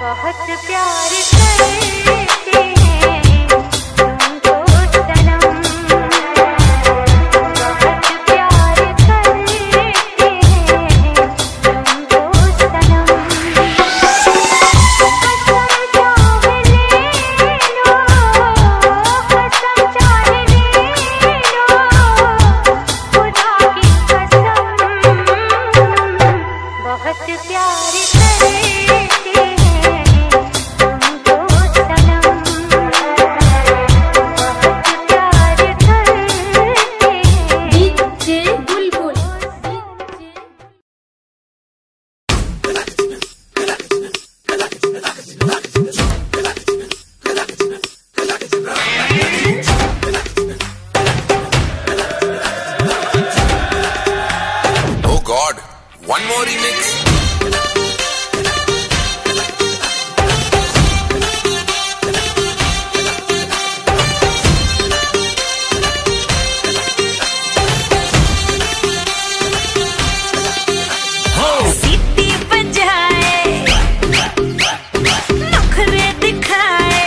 बहुत प्यार करते हैं तुमको सनम, बहुत प्यार करते हैं तुमको सनम। कसम चाहे ले लो, खुदा की कसम, बहुत प्यार करते One more remix. सीटी बजाए, नखरे दिखाए,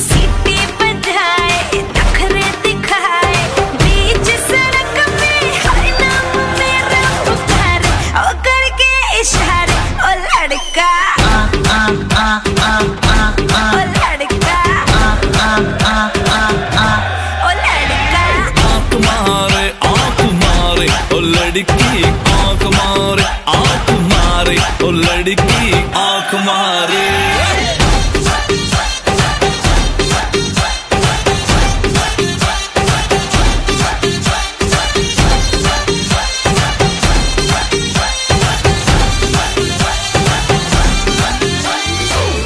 सीटी बजाए, नखरे दिखाए, बीच सड़क में हर नाम मेरा पुकारे, ओ करके इशारे, ओ लड़का, ओ लड़का, ओ लड़का। आँख मारे, ओ लड़की आँख मारे, आँख मारे, ओ लड़की आँख मारे।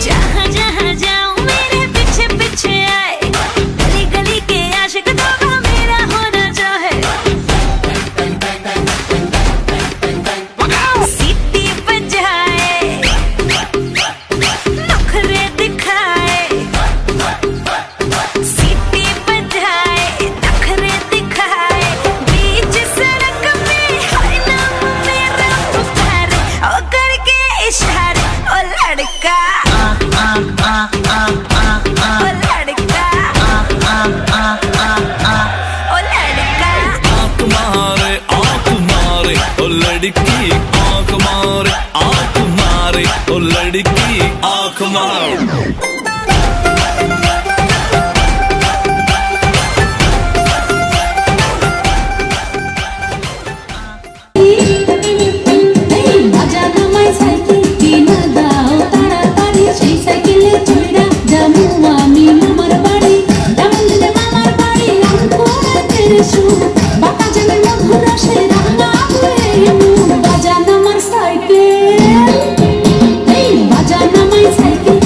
जहाँ जहाँ जाऊँ मेरे पीछे पीछे आए, गली गली के आशिक दोगा मेरा होना चाहे। सीटी बजाए, नखरे दिखाए, सीटी बजाए, नखरे दिखाए, बीच सड़क में हर नाम मेरा पुकारे, ओ करके इशारे, ओ लड़का, ओ लड़का, ओ लड़का। आँख मारे, ओ लड़की आँख मारे, आँख मारे, ओ लड़की आँख मारे। Bajana my cycle,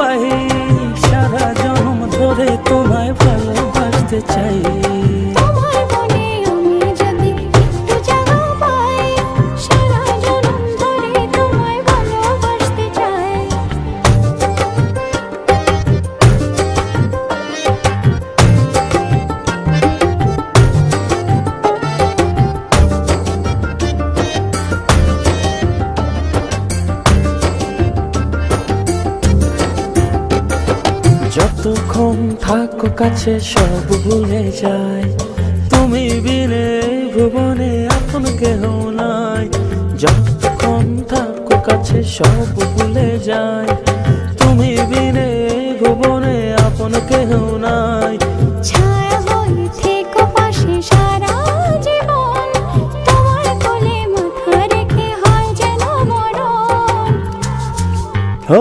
পাই সারা জন্ম ধরে তোমায় ভালোবাসতে চাই। তোমার মনে আমি যদি একটু জায়গা পাই সারা জন্ম ধরে তোমায় ভালোবাসতে চাই। যতক্ষণ থাকো কাছে সব ভুলে যায়, তুমি বিনে ভুবনে আপন কেহ নাই। যতক্ষণ থাকো কাছে সব ভুলে যায়, তুমি বিনে ভুবনে আপন কেহ নাই। ছায়া হয়ে থেকো পাশে সারা জীবন, তোমার কোলে মাথা রেখে হয় যেন মরণ।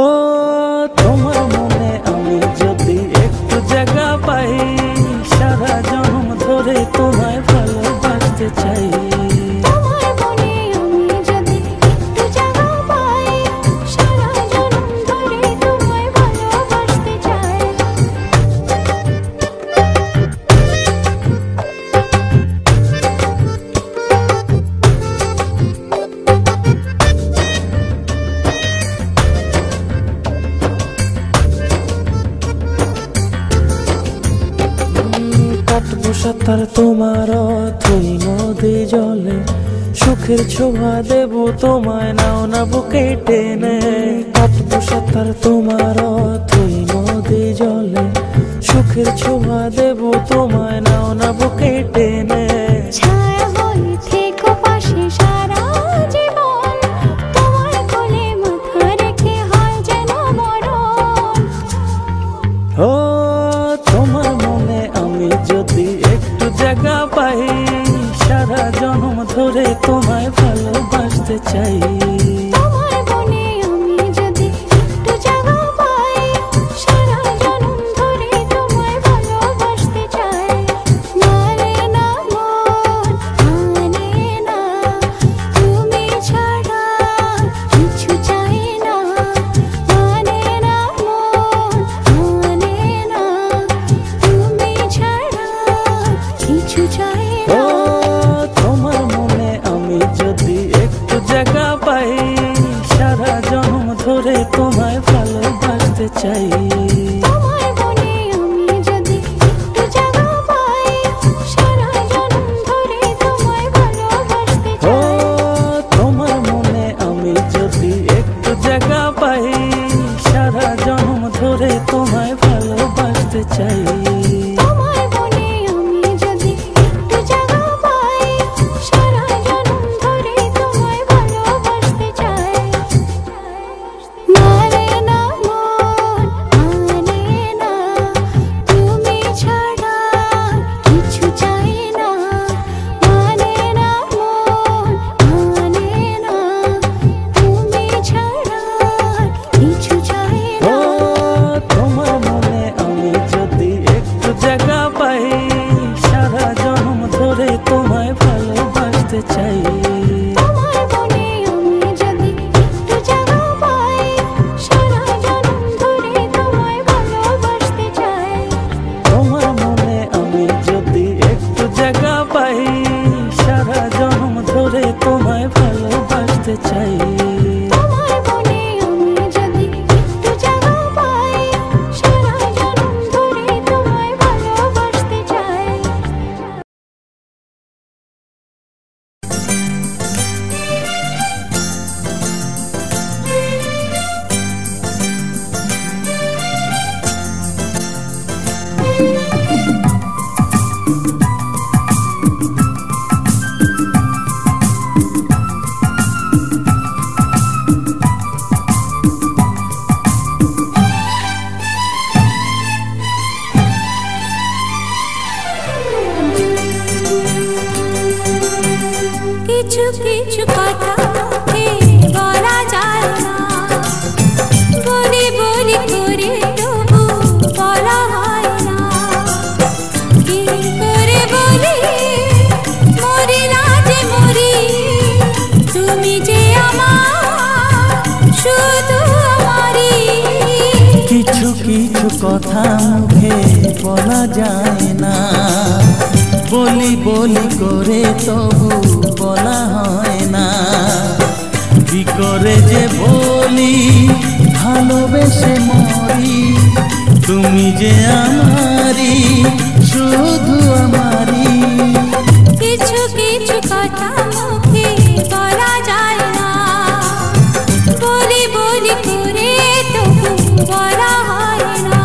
ও তোমার মনে আমি যদি একটু জায়গা পাই সারা জন্ম ধরে তোমায় ভালোবাসতে চাই। তোমার মনে আমি যদি একটু জায়গা পাই সারা জন্ম ধরে তোমায় ভালোবাসতে চাই। কাটবো সাঁতার তোমার তুই নদী জলে, সুখের ছোঁয়া দেব তোমায় নাও না বুকে টেনে। কাটবো সাঁতার তোমার তুই নদী জলে, সুখের ছোঁয়া দেব তোমায় নাও না বুকে টেনে। ছায়া হয়ে থেকো পাশে সারা জীবন, তোমার কোলে মাথা রেখে হয় যেন মরণ। ও তোমার মনে আমি যদি একটু জায়গা পাই সারা জন্ম ধরে তোমায় ভালোবাসতে চাই। তোমার মনে আমি যদি একটু জায়গা পাই সারা জন্ম ধরে তোমায় ভালোবাসতে চাই। মানে না মন মানে না, তুমি ছাড়া কিছু চাই না। মানে না মন মানে না, তুমি ছাড়া কিছু চাই ও না। তোমার মনে আমি যদি একটু জায়গা পাই সারা জন্ম ধরে তোমায় ভালোবাসতে চাই। তোমার মনে আমি যদি একটু জায়গা পাই সারা জন্ম ধরে তোমায় ভালোবাসতে ও চাই। তোমার মনে আমি যদি একটু জায়গা পাই সারা জন্ম ধরে তোমায় ভালোবাসতে চাই। তোমার মনে আমি যদি একটু জায়গা পাই সারা জন্ম ধরে তোমায় ভালোবাসতে চাই। মানে না মন মানে না, তুমি ছাড়া কিছু চাই না। মানে না মন মানে না, তুমি ছাড়া কিছু চাই ও না। তোমার মনে আমি যদি একটু জায়গা পাই সারা জন্ম ধরে তোমায় ভালোবাসতে চাই। তোমার মনে আমি যদি একটু জায়গা পাই সারা জন্ম ধরে তোমায় ভালোবাসতে চাই। তোমার মনে আমি যদি একটু জায়গা পাই সারা জন্ম ধরে তোমায় ভালোবাসতে চাই। তোমার মনে আমি যদি একটু জায়গা পাই সারা জন্ম ধরে তোমায় ভালোবাসতে চাই। কিছু কিছু কথা মুখে বলা যায় না, বলি বলি করে তবু বলা হয় না। কি করে বলি মরি না যে মরি, তুমি যে আমার শুধু আমারই। কিছু কিছু কথা মুখে বলা যায় না, বলি বলি করে তবু বলা হয় না। কি করে যে বলি ভালোবেসে মরি, তুমি যে আমারি, শুধু আমারি। কিছু কিছু কথা মুখে বলা যায় না, বলি বলি করে তবু বলা হয় না।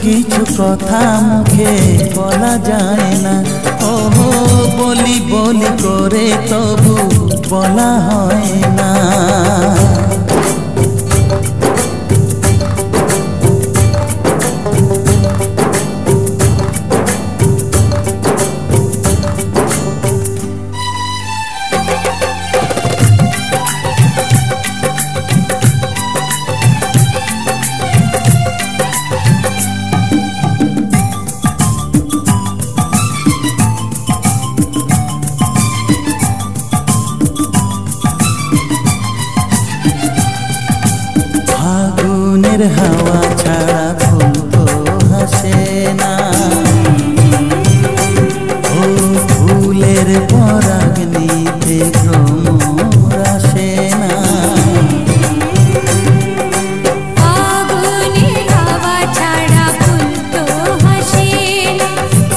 কিছু কথা মুখে বলা যায় না, ও বলি বলি করে তবু বলা হয় না। হাওয়া ছাড়া ফুল তো হাসে না, ও ফুলের পরাগ নিতে ভ্রমর আসে না। আগুনের হাওয়া ছাড়া ফুল তো হাসে না,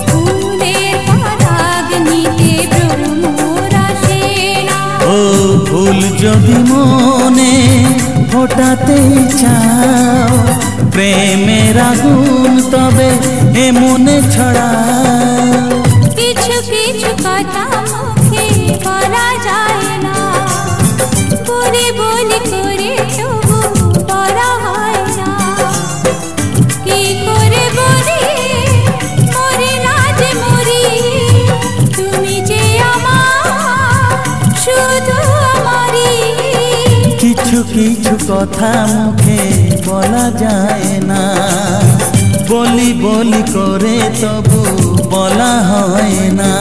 ফুলের পরাগ নিতে ভ্রমর আসে না। ও ফুল যদি মনে ফোটাতে চাও প্রেমের আগুন, তবে এ মনে ছড়াও। কিছু কিছু কথা মুখে বলা যায় না, বলি বলি করে তবু বলা হয় না। কি করে বলি মরি না যে মরি, তুমি যে আমার, শুধু আমারি। কিছু কিছু কথা মুখে বলা যায় না, বলি বলি করে তবু বলা হয় না।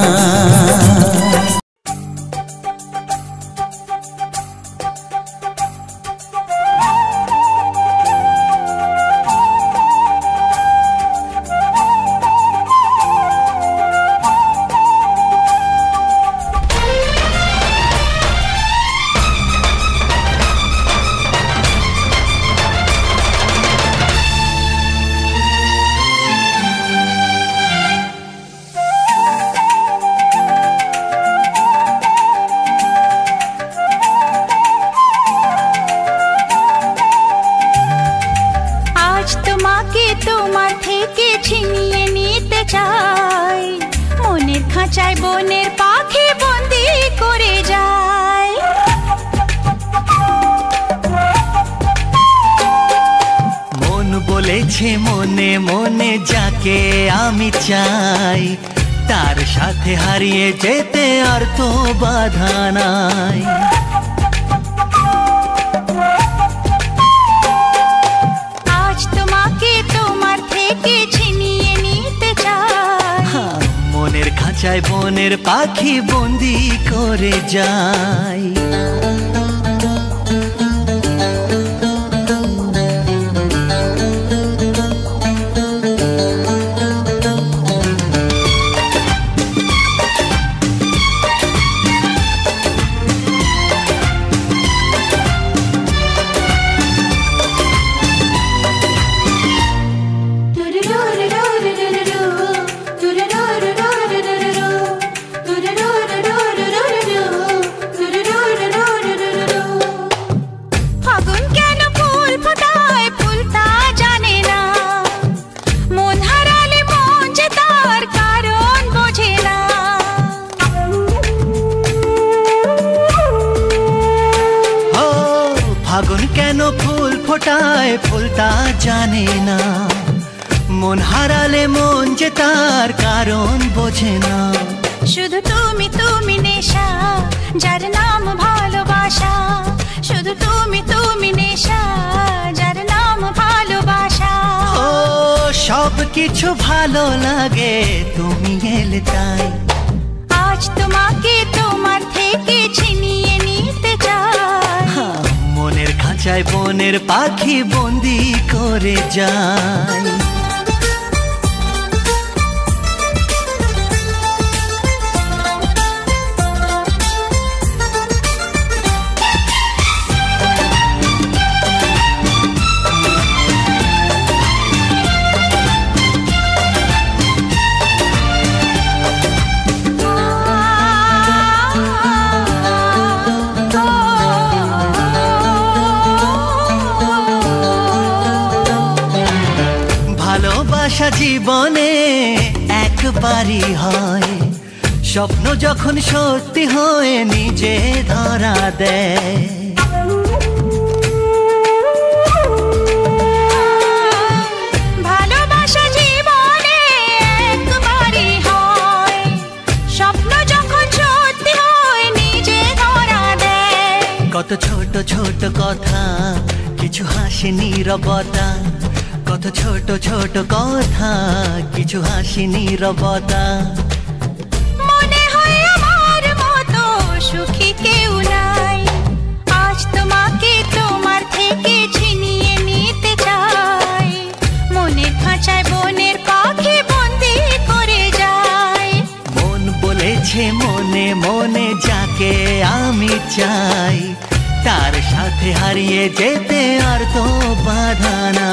খাঁচায় বনের পাখি বন্দি করে যায়। মন বলেছে মনে মনে যাকে আমি চাই, তার সাথে হারিয়ে যেতে আর তো বাধা নাই। আজ তোমাকে তোমার থেকে ছিনিয়ে নিতে চাই। মনের খাঁচায় বনের পাখি বন্দি করে যায়। ফুলটা জানে না, মন হারালে মন যে তার কারণ বোঝে না। শুধু তুমি তুমি নেশা, যার নাম ভালোবাসা। শুধু তুমি তুমি নেশা, যার নাম ভালোবাসা। ও সব কিছু ভালো লাগে তুমি এলে তাই। আজ তোমাকে তোমার থেকে ছিনিয়ে নিতে চাই। মনের খাঁচায় বনের পাখি বন্দি করে যায়। ভালোবাসা জীবনে একবারই হয়, স্বপ্ন যখন সত্যি হয়ে নিজে ধরা দেয়। ভালোবাসা জীবনে একবারই হয়, স্বপ্ন যখন সত্যি হয় নিজে ধরা দেয়। কত ছোট ছোট কথা, কিছু হাসি নীরবতা। কত ছোট ছোট কথা, কিছু হাসি নীরবতা। মনে হয় আমার মতো সুখী কেউ নাই। আজ তোমাকে তোমার থেকে ছিনিয়ে নিতে চাই। মনের খাঁচায় বনের পাখি বন্দি করে যায়। মন বলেছে মনে মনে যাকে আমি চাই, তার সাথে হারিয়ে যেতে আর তো বাধা না।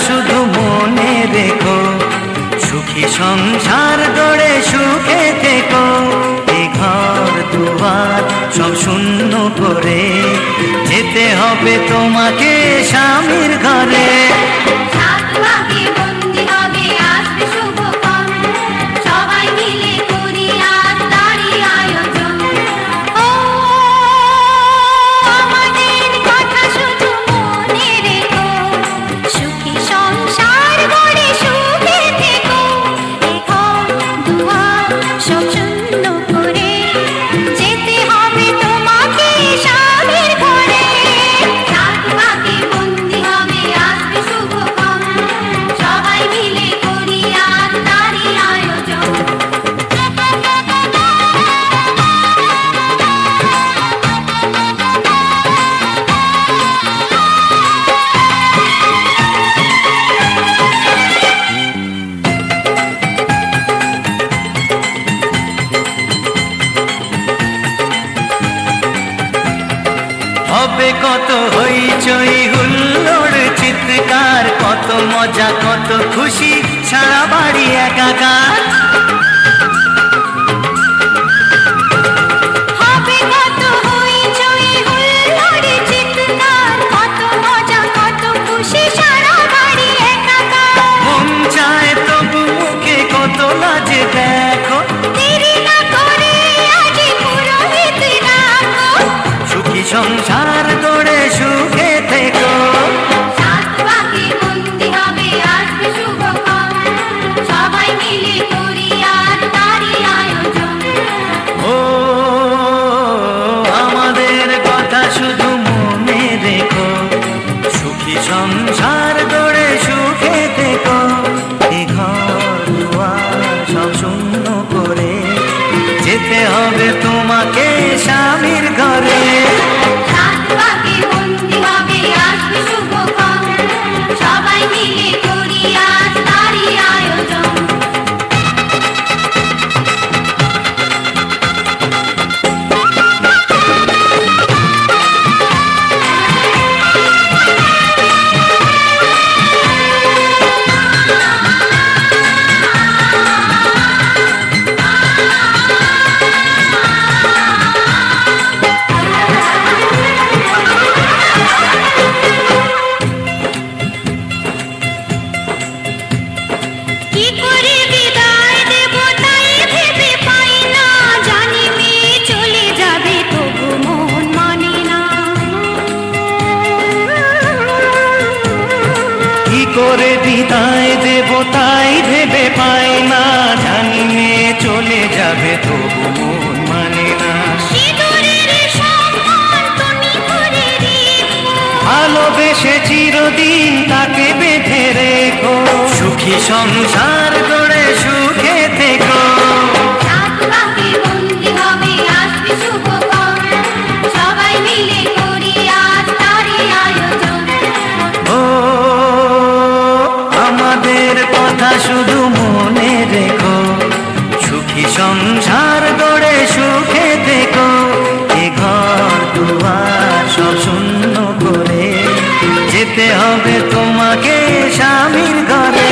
শুধু মনে রেখো, সুখী সংসার গড়ে সুখে থেকো। এ ঘর দুয়ার সব শূন্য করে যেতে হবে তোমাকে স্বামীর ঘরে। হবে কত হইচই হুল্লোড় চিৎকার, কত মজা কত খুশি সারা বাড়ি একাকার। হবে কত হইচই হুল্লোড় চিৎকার, কত মজা কত খুশি সারা বাড়ি একাকার। মন চায় তবু মুখে কত লাজে দেখো, দেরি না করে আজই পুরোহিত ডাকো। সুখী সংসার গড়ে সুখে থেকো। সাত পাখি বন্দি হবে আসবে শুভক্ষণ, সবাই মিলে করি আর তারই আয়োজন। ও আমাদের কথা শুধু মনে রেখো, সুখী সংসার গড়ে সুখে থেকো। এ ঘর দুয়ার সব শূন্য করে যেতে হবে তোমাকে স্বামীর ঘরে। সাত পাখি বন্দি হবে আসবে শুভ বিদায় দেব তাই ভেবে পাই না, জানি নে চলে যাবে তবু মন মানে না। ভালোবেসে চিরদিন তাকে বেঁধে রেখো, সুখী সংসার গড়ে সুখে থেকো। শুধু মনে রেখো, সুখী সংসার গড়ে সুখে থেকো। এ ঘর দুয়ার সব শূন্য করে যেতে হবে তোমাকে স্বামীর ঘরে।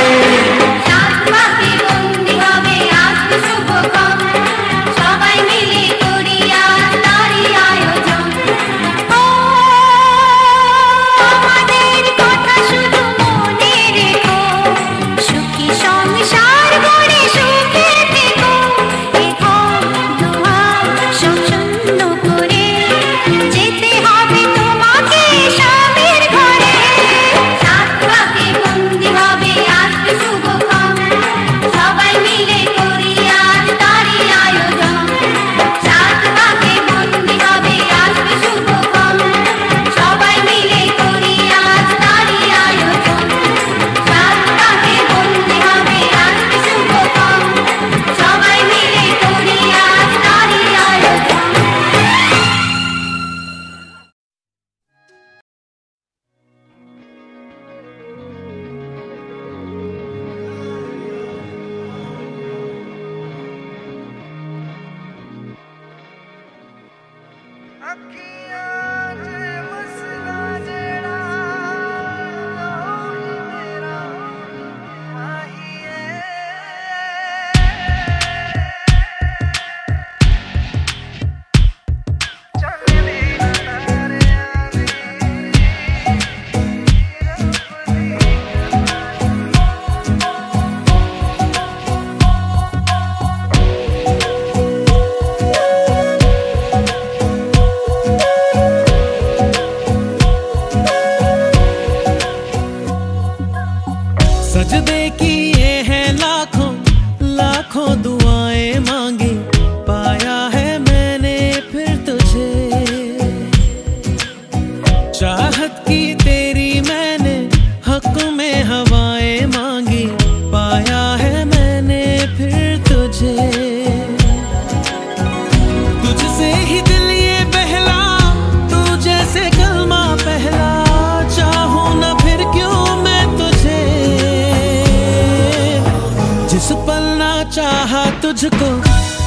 तुझको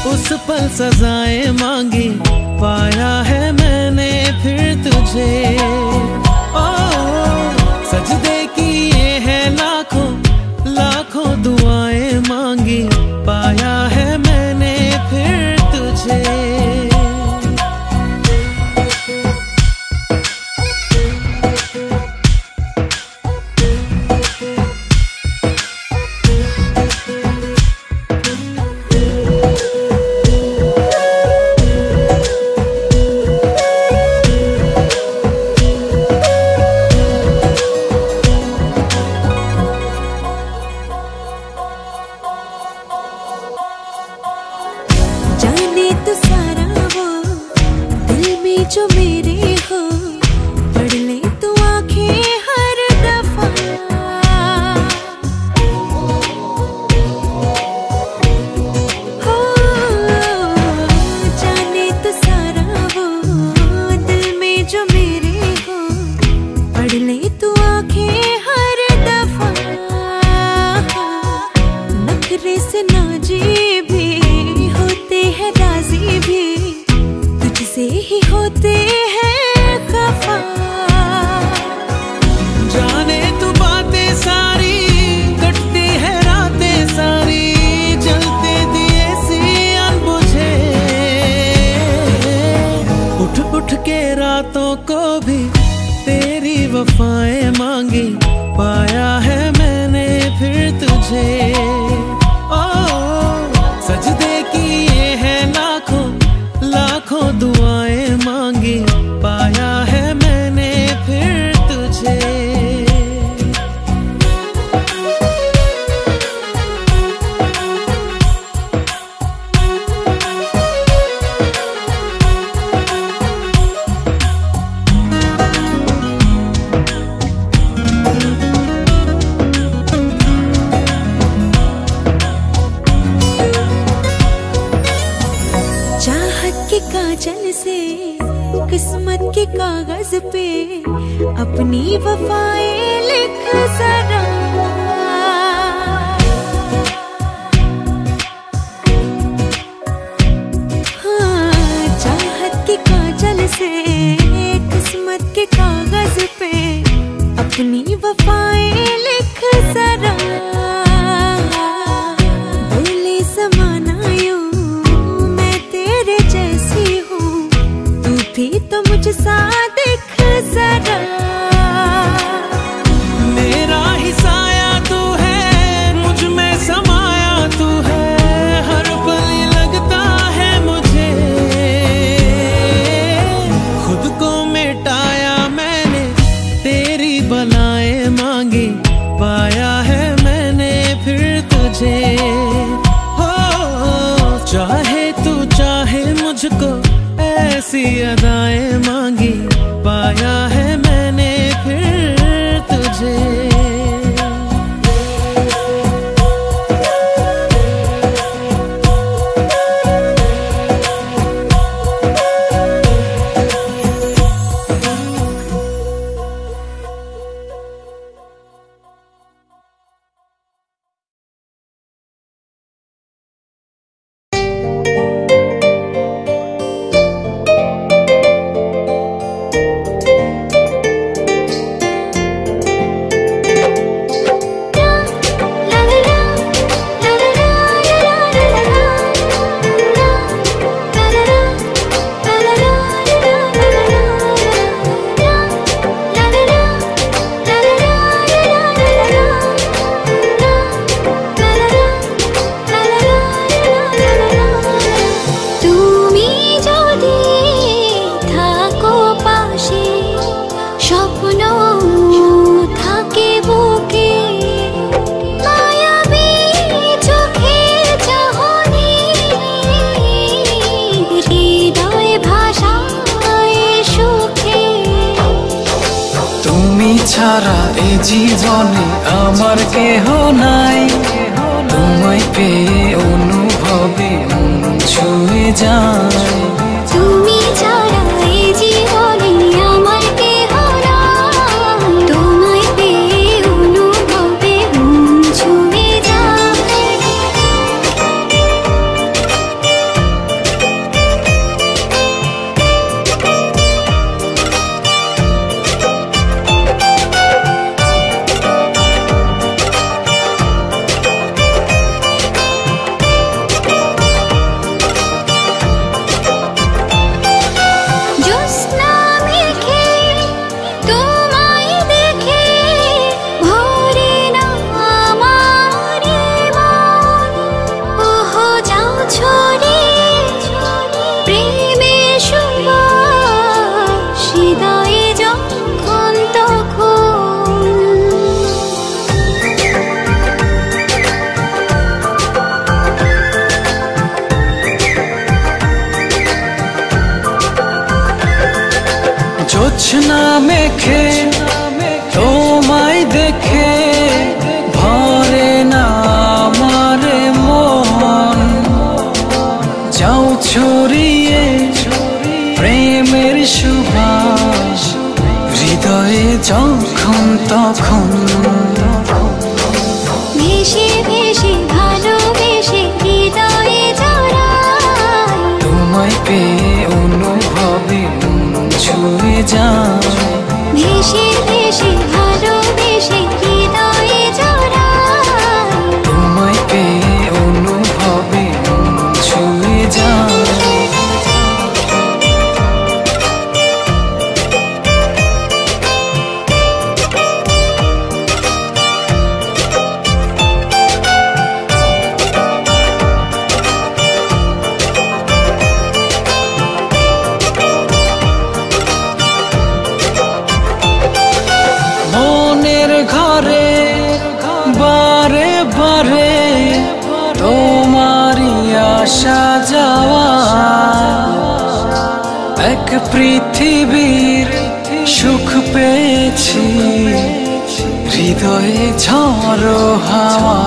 उस पल सजाएं मांगी, पाया है मैंने फिर तुझे। ओ सजदे किए हैं लाखों लाखों दुआएं मांगी, पाया है मैंने फिर तुझे। जो मेरे हो पढ़ ले तू आंखें हर दफा, हो जाने तो सारा वो दिल में जो मेरे हो, पढ़ ले तू आंखें हर दफा। नखरे से नाजी भी होते हैं राजी भी, तुझसे ही होते हैं खफा। जाने तू बातें सारी कटती है रातें सारी, जलते दिए सी अनबुझे। उठ उठ के रातों को भी तेरी वफाएं मांगी, पाया है मैंने फिर तुझे। ओ सजदे किए हैं लाखों लाखों दुआएं मांगी, पाया है मैंने फिर तुझे। के काजल से किस्मत के कागज पे अपनी वफाएं लिख जरा। हाँ, चाहत के काजल से किस्मत के कागज पे अपनी वफाएं लिख जरा। बोले समाना यूं मैं तेरे जैसी हूँ, तू भी तो मुझसा दिख जरा। मेरा ही साया तू है, मुझ में समाया तू है, हर पल लगता है मुझे खुद को मिटाया मैंने, तेरी बलाएं मांगी पाया है मैंने फिर तुझे। हो चाहे तू चाहे मुझको, ऐसी अदाएं मांगी पाया है मैंने फिर तुझे। ছাড়া এই জীবনে আমার কেহ নাই, তোমায় পেয়ে অনুভবে মন ছুঁয়ে যায়। তুমি ছাড়া এই জীবনে আমার কেহ নাই, তোমায় পেয়ে অনুভবে মন ছুঁয়ে যায়। জোছনা মেখে তোমায় দেখে ভরে না আমার মন, যাও ছড়িয়ে প্রেমের সুবাস হৃদয়ে যখন তখন। ভেসে ভেসে ভালোবেসে হৃদয়ে জড়াই, তোমায় পেয়ে অনুভবে মন ছুঁয়ে যায়। ভেসে ভেসে ভালোবেসে হৃদয়ে জড়াই, তোমায় পেয়ে অনুভবে মন ছুঁয়ে যায়। আসা যাওয়া এক পৃথিবীর সুখ পেয়েছি, হৃদয়ে ঝড়ো হাওয়া।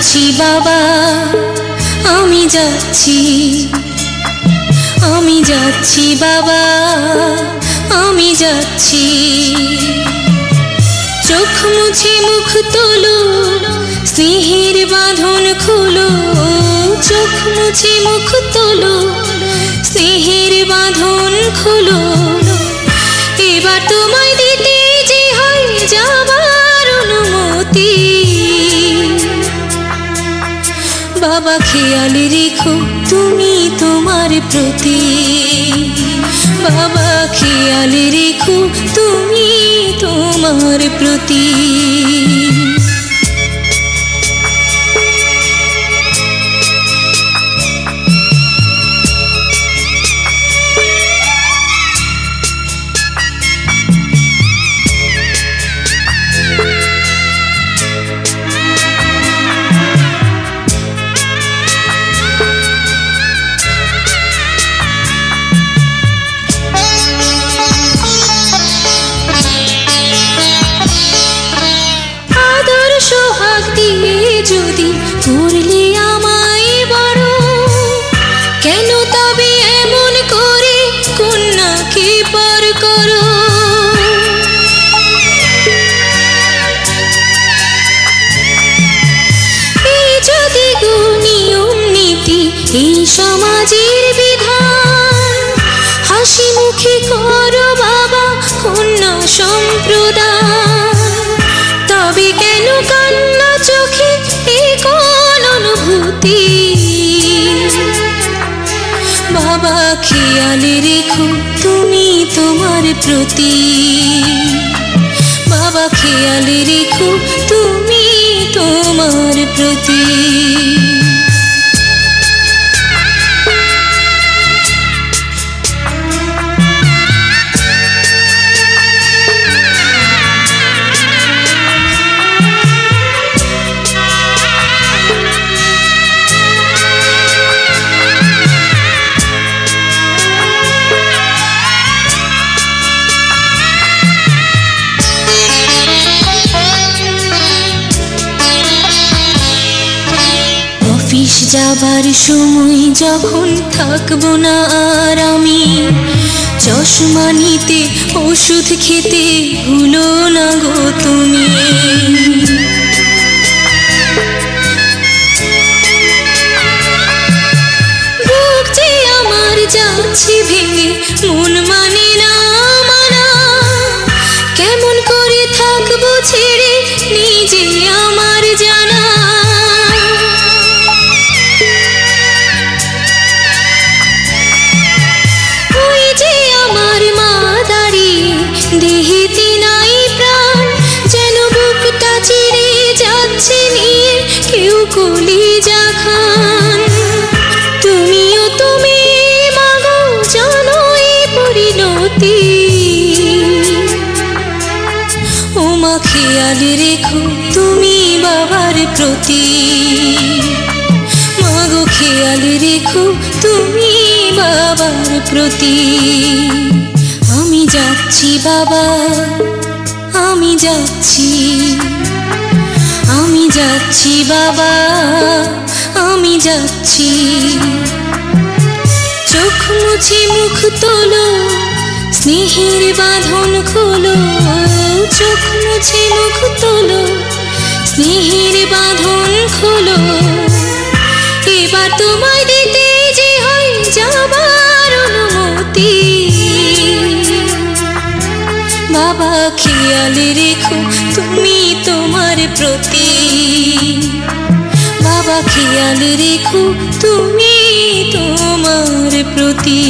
যাচ্ছি বাবা, আমি যাচ্ছি, আমি যাচ্ছি বাবা, আমি যাচ্ছি। চোখ মুছে মুখ তোলো, স্নেহের বাঁধন খোলো, চোখ মুছে মুখ তোলো, স্নেহের বাঁধন খোলো। এবার তোমায় দিতে যে হয় যাবার অনুমতি। বাবা খেয়াল রেখো তুমি তোমার প্রতি, বাবা খেয়াল রেখো তুমি তোমার প্রতি। যদি করলে আমায় বড়, কেন তবে এমন করে কন্যাকে পর করো? এই যদি গো নিয়ম নীতি, এই সমাজের বিধান, হাসি মুখে করো বাবা কন্যা সম্প্রদান। তবে কেন কান্না চোখে এই কোন অনুভূতি? বাবা খেয়াল রেখো তুমি তোমার প্রতি, বাবা খেয়াল রেখো তুমি তোমার প্রতি। অফিস যাবার সময় যখন থাকবো না আর আমি, চশমা নিতে ওষুধ খেতে ভুলো না গো তুমি। বুক যে আমার যাচ্ছে ভেঙে, মন মানে না মানা, কেমন করে থাকবো ছেড়ে নিজে আমার জানা। দেহেতে নাই প্রাণ, যেন বুকটা চিরে যাচ্ছে নিয়ে কেউ কলিজা খান। তুমিও তুমি মাগো জানো এই পরিণতি। ও মা খেয়াল রেখো তুমি বাবার প্রতি, মাগো খেয়াল রেখো তুমি বাবার প্রতি। আমি যাচ্ছি বাবা, আমি যাচ্ছি, আমি যাচ্ছি বাবা, আমি যাচ্ছি। চোখ মুছে মুখ তোলো, স্নেহের বাঁধন খোলো, চোখ মুছে মুখ তোলো, স্নেহের বাঁধন খোলো। এবার তোমায় দিতে যে হয় যাবার অনুমতি। বাবা খেয়াল রেখো তুমি তোমার প্রতি, বাবা খেয়াল রেখো তুমি তোমার প্রতি।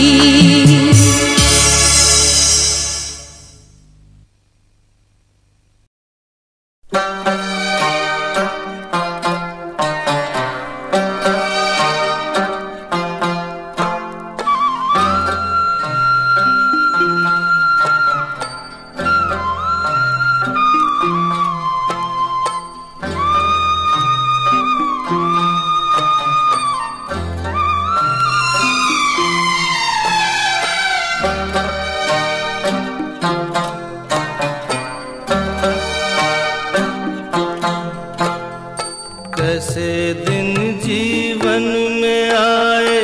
कैसे दिन जीवन में आए,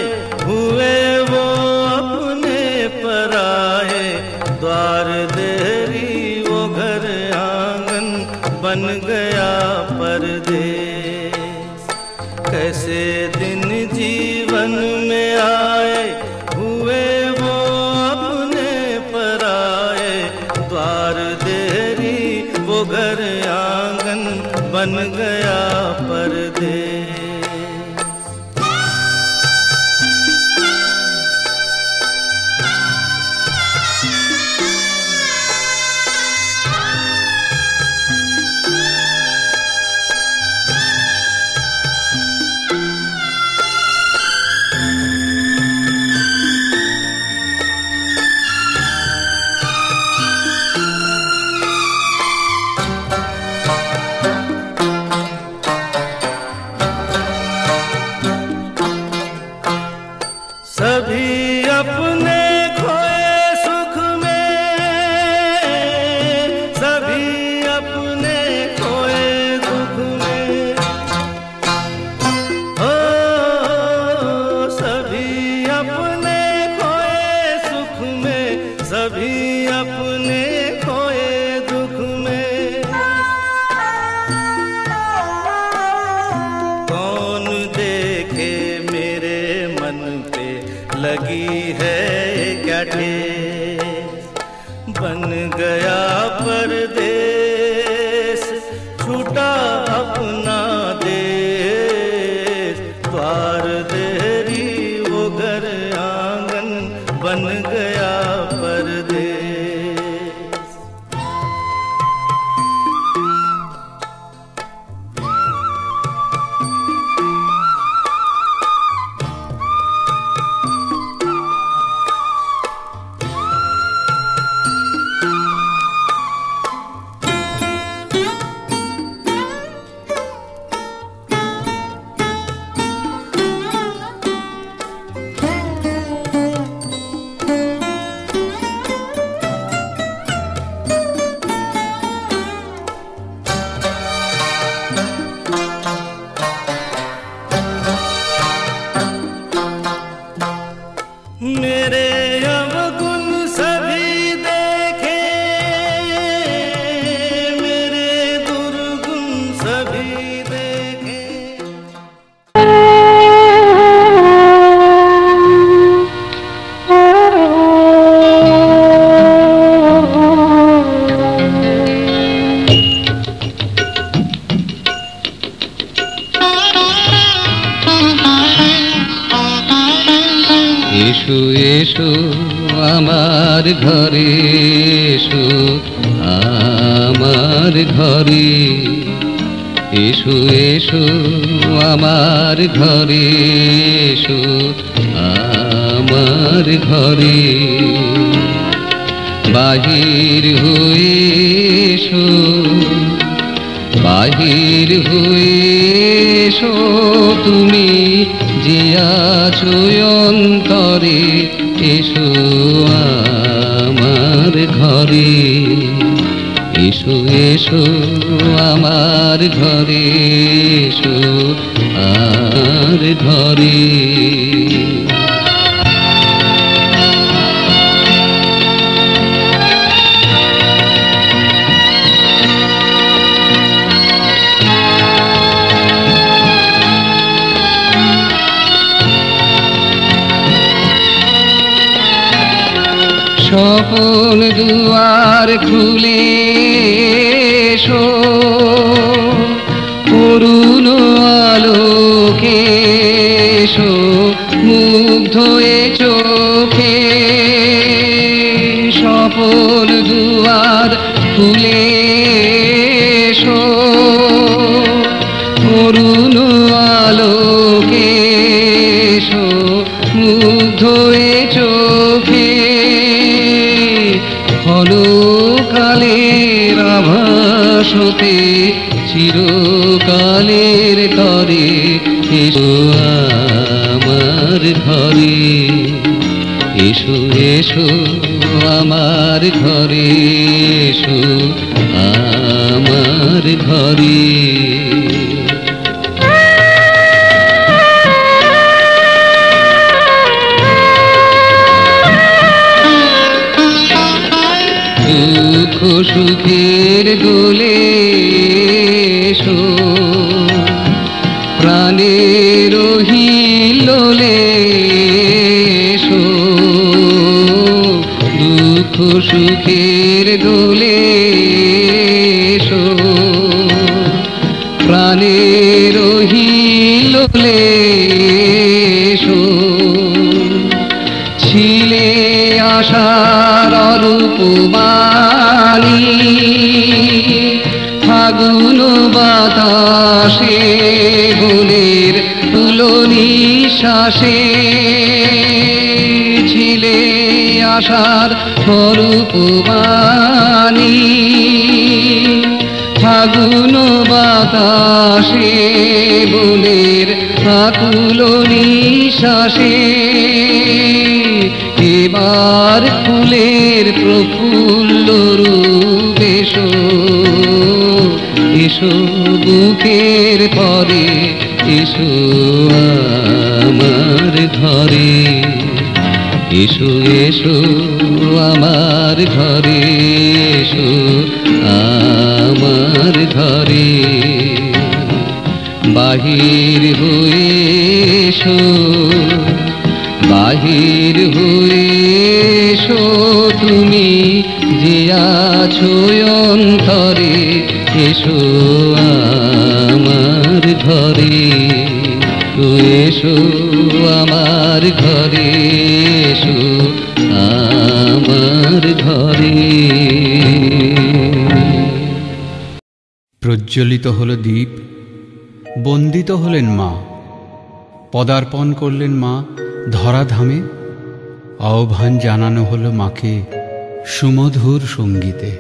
हुए वो अपने पराए। द्वार देरी वो घर आंगन, बन गया परदेस। कैसे दिन जीवन में आए, हुए वो अपने पराए। द्वार देरी वो घर आंगन, बन गया परदेस। सभी अपने खोए सुख में, सभी अपने खोए दुख में। हो सभी अपने खोए सुख में, सभी अपने खोए दुख में। कौन देखे मेरे मन पे लगी है क्या ठेस। बन गया परदेस, छूटा अपना देश। द्वार देरी वो घर आंगन, बन गया परदेस। मेरे अवगुण सभी देखे, मेरे दुर्गुण सभी देखे। এসো এসো আমার ঘরে, এসো আমার ঘরে। এসো এসো আমার ঘরে, এসো আমার ঘরে। বাহির হয়ে এসো, বাহির হয়ে এসো তুমি যে আছো অন্তরে। এসো আমার ঘরে, এসো এসো আমার ঘরে, এসো আর ঘরে। স্বপন দুয়ার খুলে এসো, করুণ আলোকে এসো, মুগ্ধ এ চোখে। স্বপন দুয়ার খুলে এসো, করুণ আলোকে এসো, মুগ্ধ এ চোখে। ক্ষণকালের আভাসতে চিরকালের তরে। এসো আমার ঘরে, এসো এসো আমার ঘরে, এসো আমার ঘরে। সুখের দোলে এসো, প্রাণের হিলোলে এসো, দুঃখ সুখের দোলে এসো, প্রাণের হিলোলে এসো। ছিলে আশার রূপবাণী, ফাগুন বাতাসে বনের তুলো নিঃশ্বাসে, ছিলে আশার রূপবাণী, ফাগুন বাতাসে বনের আকুল নিঃশ্বাসে। এবার ফুলের প্রফুল্ল রূপ এসো, এসো বুকের পরে এসো আমার ঘরে, এসো এসো আমার ঘরে, এসো আমার ঘরে। বাহির হয়ে এসো, বাহির হয়ে এসো, তুমি যে আছো অন্তরে, এসো আমার ঘরে, এসো আমার ঘরে, এসো আমার ঘরে। প্রজ্বলিত হল দীপ, বন্দিত হলেন মা, পদার্পণ করলেন মা ধরাধামে, আহ্বান জানানো হলো মাকে সুমধুর সঙ্গীতে।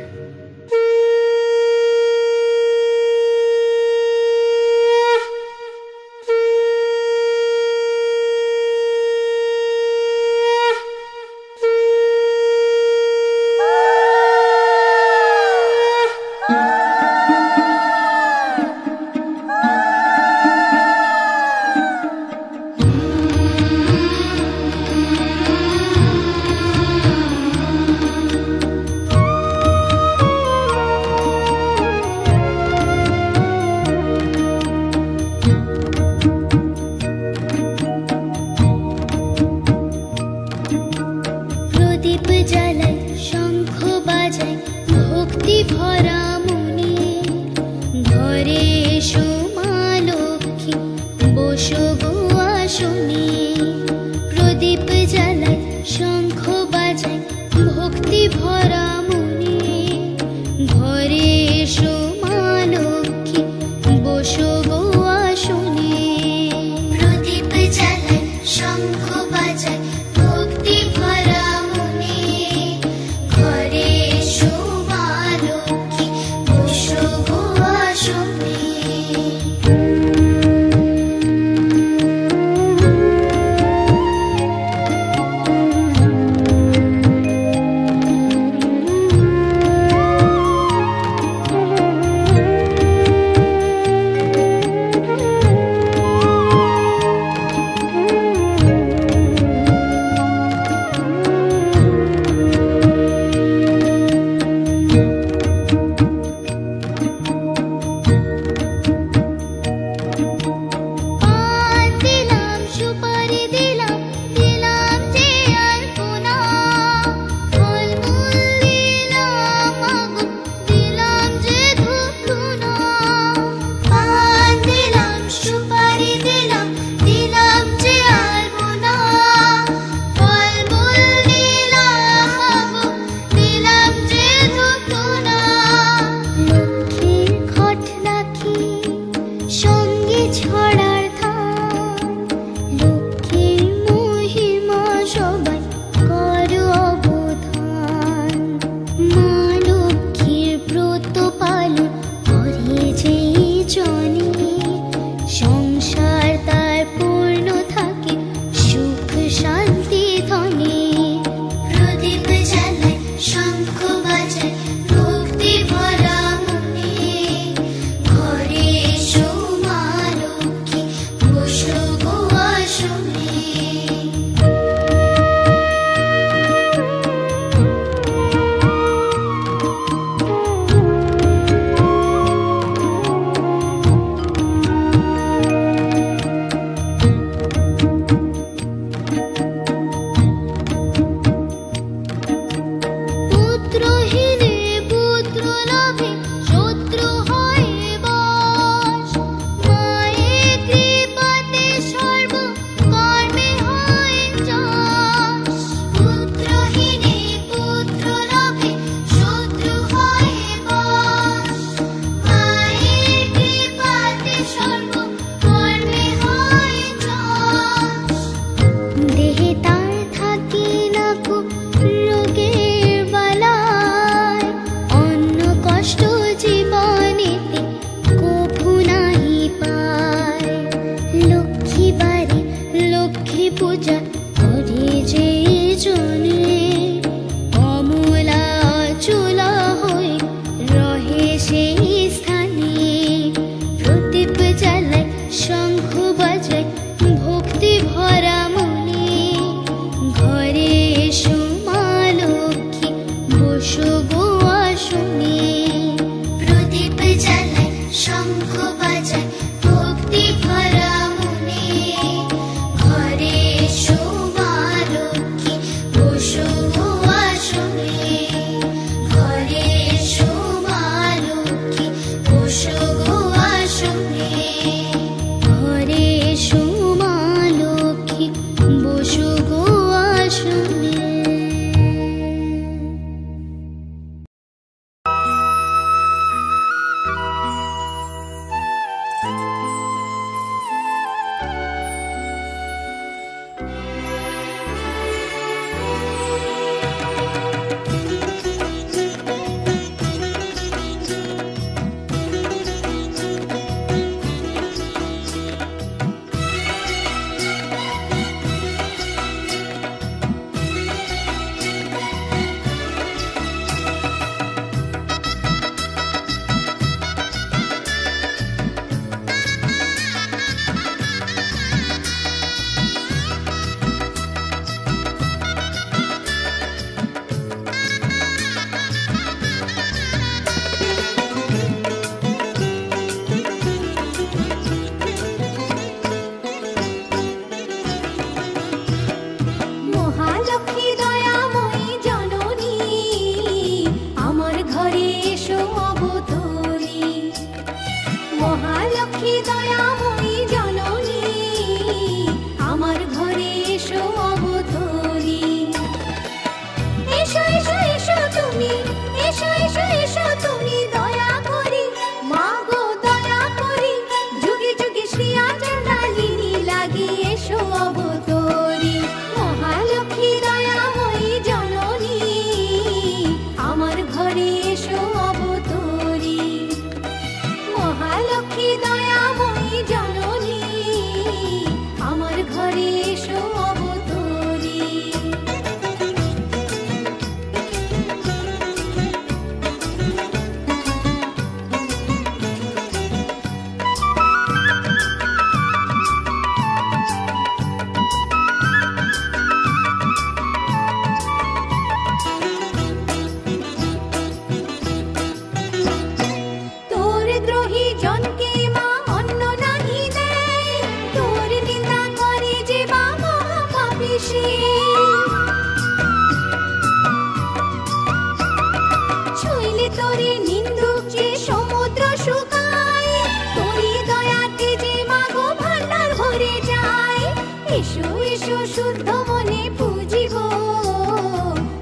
এসো এসো শুদ্ধ মনে পুজি গো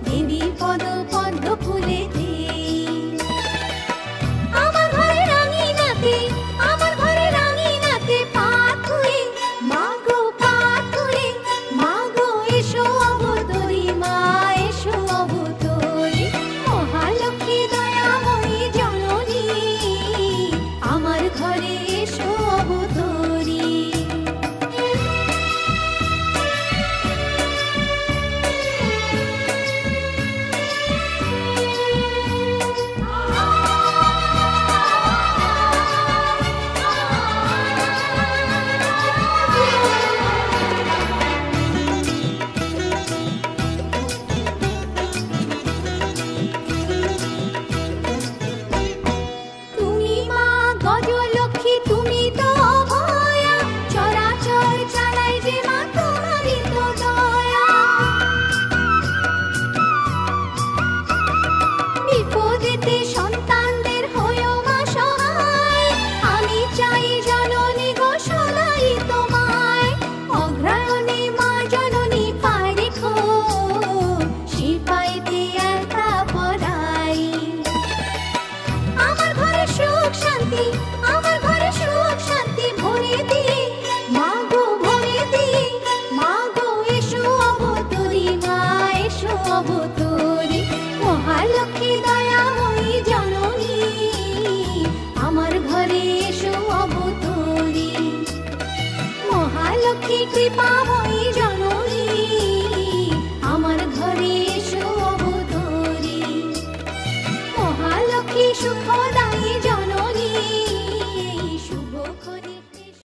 দেবী পদ পদ্ম ফুলেতে। আমার ঘরে রাঙিনাতে, আমার ঘরে রাঙিনাতে পা ধুয়ে মা গো পা ধুয়ে, মা গো এসো অবতরী, মা এসো অবতরী। মহালক্ষ্মী দয়াময়ী জননী আমার ঘরে এসো অবতরী। তুমি মা গজলক্ষ্মী, তুমি তো অভয়া, চরাচর চালাই যে মা তোমারই তো দয়া। বিপদেতে সন্তানদের হয়ো মা সহায়, আমি চাই জননী গো সদাই তোমায়। অগ্রায়ণে মা জননী পায় রেখো, সে পাইতে একা পরাই। আমার ঘরে সুখ শান্তি, আমার ঘরে সুখ শান্তি ভরে দিয়ে মা গো ভরে দিয়ে, মা গো এসো অবতরী, মা এসো অবতরী। মহালক্ষ্মী দয়াময়ী জননী আমার ঘরে এসো অবতরী। মহালক্ষ্মী কৃপাময়ী জননী